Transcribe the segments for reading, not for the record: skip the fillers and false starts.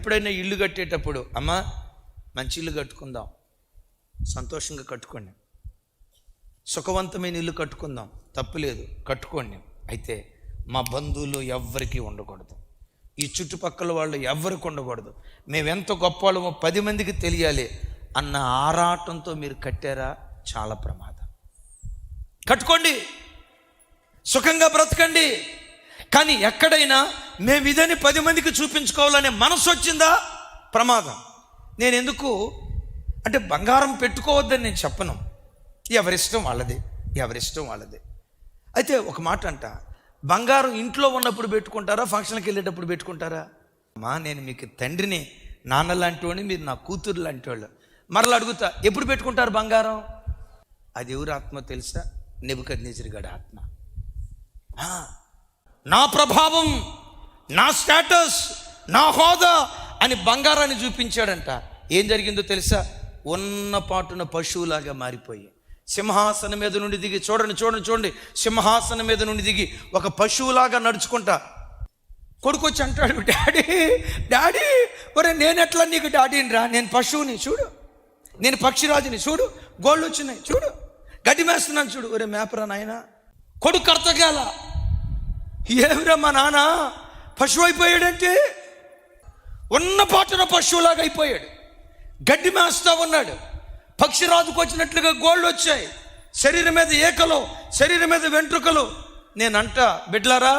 ఎప్పుడైనా ఇల్లు కట్టేటప్పుడు, అమ్మా మంచి ఇల్లు కట్టుకుందాం, సంతోషంగా కట్టుకోండి, సుఖవంతమైన ఇల్లు కట్టుకుందాం, తప్పులేదు కట్టుకోండి, అయితే మా బంధువులు ఎవ్వరికీ ఉండకూడదు, ఈ చుట్టుపక్కల వాళ్ళు ఎవ్వరికి ఉండకూడదు, మేమెంత గొప్ప వాళ్ళమో 10 మందికి తెలియాలి అన్న ఆరాటంతో మీరు కట్టారా, చాలా ప్రమాదం. కట్టుకోండి, సుఖంగా బ్రతకండి, కానీ ఎక్కడైనా మేము ఇదని 10 మందికి చూపించుకోవాలనే మనసు వచ్చిందా, ప్రమాదం. నేను ఎందుకు అంటే బంగారం పెట్టుకోవద్దని నేను చెప్పను, ఎవరిష్టం వాళ్ళది, ఎవరిష్టం వాళ్ళది. అయితే ఒక మాట అంట, బంగారం ఇంట్లో ఉన్నప్పుడు పెట్టుకుంటారా, ఫంక్షన్కి వెళ్ళేటప్పుడు పెట్టుకుంటారా? అమ్మా నేను మీకు తండ్రిని, నాన్న లాంటి వాడిని, మీరు నా కూతురు లాంటి వాళ్ళు. మరలా అడుగుతా, ఎప్పుడు పెట్టుకుంటారు బంగారం? అది ఎవరి ఆత్మ తెలుసా? నెబుకద్నెజరు గాడి ఆత్మ. నా ప్రభావం, నా స్టేటస్, నా హోదా అని బంగారాన్ని చూపించాడంట. ఏం జరిగిందో తెలుసా? ఉన్న పాటున పశువులాగా మారిపోయి సింహాసనం మీద నుండి దిగి, చూడండి, సింహాసనం మీద నుండి దిగి ఒక పశువులాగా నడుచుకుంటా కొడుకు వచ్చి అంటాడు, డాడీ ఒరే నేను ఎట్లా నీకు డాడీని రా, నేను పశువుని చూడు, నేను పక్షిరాజుని చూడు, గోళ్ళు వచ్చినాయి చూడు, గడ్డి మేస్తున్నాను చూడు. ఒరే మేపరా నాయన, కొడుకు అర్థగాల, ఏమిరా మా నాన్న పశువు అయిపోయాడంటే, ఉన్న పాటున పశువులాగా అయిపోయాడు, గడ్డి మేస్తా ఉన్నాడు, పక్షిరాజుకు వచ్చినట్లుగా గోళ్ళు వచ్చాయి, శరీరం మీద ఏకలు, శరీరం మీద వెంట్రుకలు. నేనంట, బిడ్లారా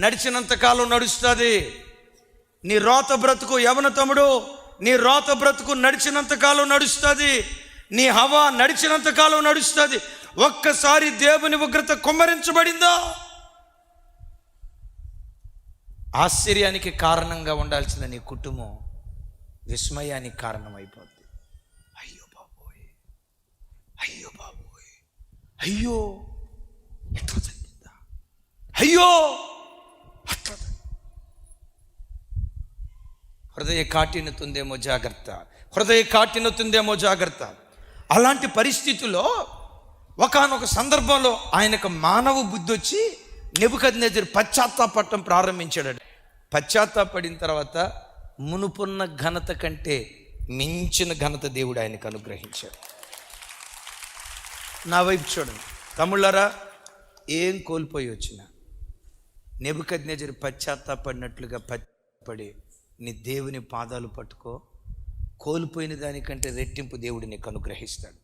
నడిచినంతకాలం నడుస్తుంది నీ రోత బ్రతుకు, యవన తమ్ముడు నీ రోత బ్రతుకు నడిచినంతకాలం నడుస్తుంది, నీ హవా నడిచినంతకాలం నడుస్తుంది. ఒక్కసారి దేవుని ఉగ్రత కుమ్మరించబడిందా, ఆశ్చర్యానికి కారణంగా ఉండాల్సిన నీ కుటుంబం విస్మయానికి కారణం అయిపోద్ది. అయ్యో బాబోయ్, అయ్యో బాబోయ్, అయ్యో ఎట్లా జరిగిందా, అయ్యో అట్లా. హృదయ కాఠిన్యతుందేమో జాగ్రత్త, హృదయ కాఠిన్యతుందేమో జాగ్రత్త. అలాంటి పరిస్థితుల్లో ఒకానొక సందర్భంలో ఆయనకు మానవ బుద్ధి వచ్చి నెబుకద్నెజరు పశ్చాత్తాపడటం ప్రారంభించాడు. పశ్చాత్తాపడిన తర్వాత మునుపున్న ఘనత కంటే మించిన ఘనత దేవుడు ఆయనకు అనుగ్రహించాడు. నా వైపు చూడండి తమ్ముళ్ళారా, ఏం కోల్పోయి వచ్చినా నెబుకద్నెజరు పశ్చాత్తాపడినట్లుగా పడి నీ దేవుని పాదాలు పట్టుకో, కోల్పోయిన దానికంటే రెట్టింపు దేవుడు నీకు అనుగ్రహిస్తాడు.